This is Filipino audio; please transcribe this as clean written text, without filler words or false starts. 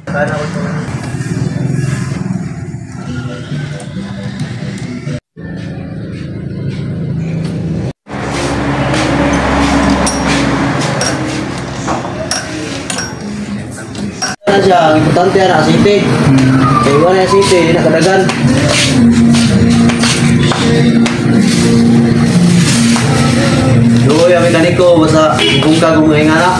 Sana ako ito. Ano siya, ang importante na asite. Kaya wala yung asite, hindi nakadagan. Doon yung mekaniko, basta bungka kung ngayon nga na.